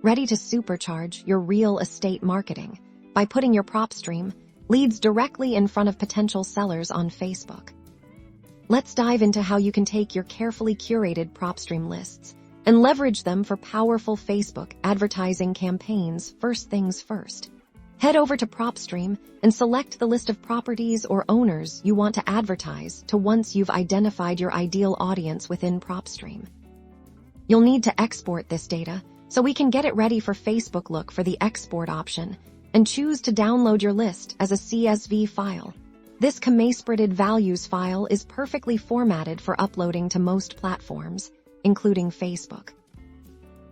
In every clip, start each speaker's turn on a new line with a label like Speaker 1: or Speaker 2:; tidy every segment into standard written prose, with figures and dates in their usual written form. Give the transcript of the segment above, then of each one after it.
Speaker 1: Ready to supercharge your real estate marketing by putting your Propstream leads directly in front of potential sellers on Facebook. Let's dive into how you can take your carefully curated Propstream lists and leverage them for powerful Facebook advertising campaigns. First things first. Head over to Propstream and select the list of properties or owners you want to advertise to once you've identified your ideal audience within Propstream. You'll need to export this data so we can get it ready for Facebook. Look for the export option and choose to download your list as a CSV file. This comma-spreaded values file is perfectly formatted for uploading to most platforms, including Facebook.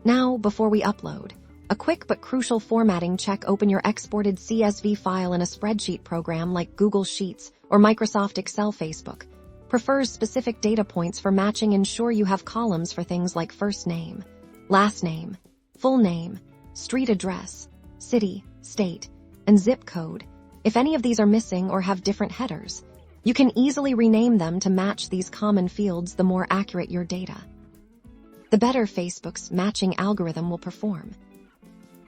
Speaker 1: Now, before we upload, a quick but crucial formatting check. Open your exported CSV file in a spreadsheet program like Google Sheets or Microsoft Excel. Facebook prefers specific data points for matching. Ensure you have columns for things like first name, last name, full name, street address, city, state, and zip code. If any of these are missing or have different headers, you can easily rename them to match these common fields. The more accurate your data, the better Facebook's matching algorithm will perform.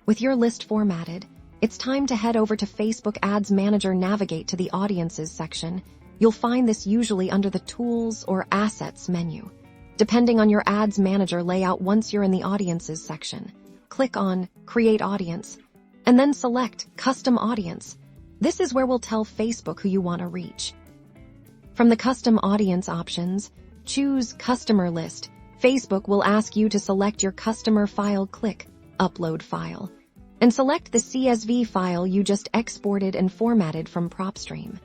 Speaker 1: With your list formatted, it's time to head over to Facebook Ads Manager. Navigate to the Audiences section. You'll find this usually under the Tools or Assets menu, depending on your Ads Manager layout. Once you're in the Audiences section, click on Create Audience, and then select Custom Audience. This is where we'll tell Facebook who you want to reach. From the Custom Audience options, choose Customer List. Facebook will ask you to select your customer file. Click Upload File, and select the CSV file you just exported and formatted from Propstream.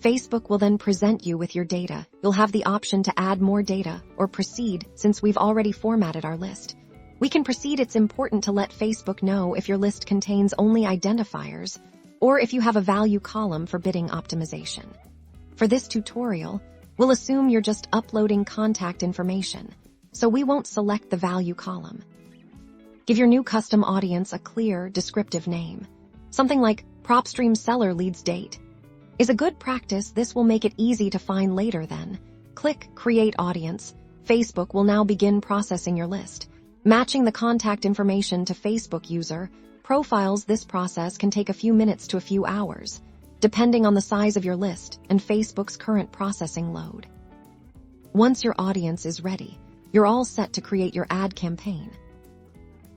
Speaker 1: Facebook will then present you with your data. You'll have the option to add more data or proceed. Since we've already formatted our list, we can proceed. It's important to let Facebook know if your list contains only identifiers or if you have a value column for bidding optimization. For this tutorial, we'll assume you're just uploading contact information, so we won't select the value column. Give your new custom audience a clear, descriptive name. Something like Propstream Seller Leads Date is a good practice. This will make it easy to find later. Then, click Create Audience. Facebook will now begin processing your list, matching the contact information to Facebook user profiles. This process can take a few minutes to a few hours, depending on the size of your list and Facebook's current processing load. Once your audience is ready, you're all set to create your ad campaign.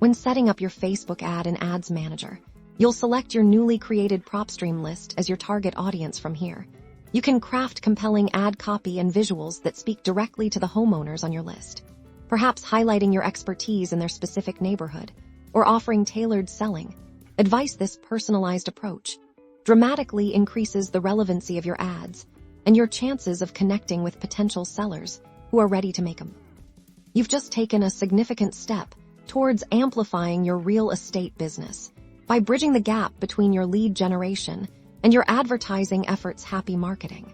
Speaker 1: When setting up your Facebook ad in Ads Manager, you'll select your newly created Propstream list as your target audience. From here, you can craft compelling ad copy and visuals that speak directly to the homeowners on your list, perhaps highlighting your expertise in their specific neighborhood or offering tailored selling advice. This personalized approach dramatically increases the relevancy of your ads and your chances of connecting with potential sellers who are ready to make them. You've just taken a significant step towards amplifying your real estate business by bridging the gap between your lead generation and your advertising efforts. Happy marketing!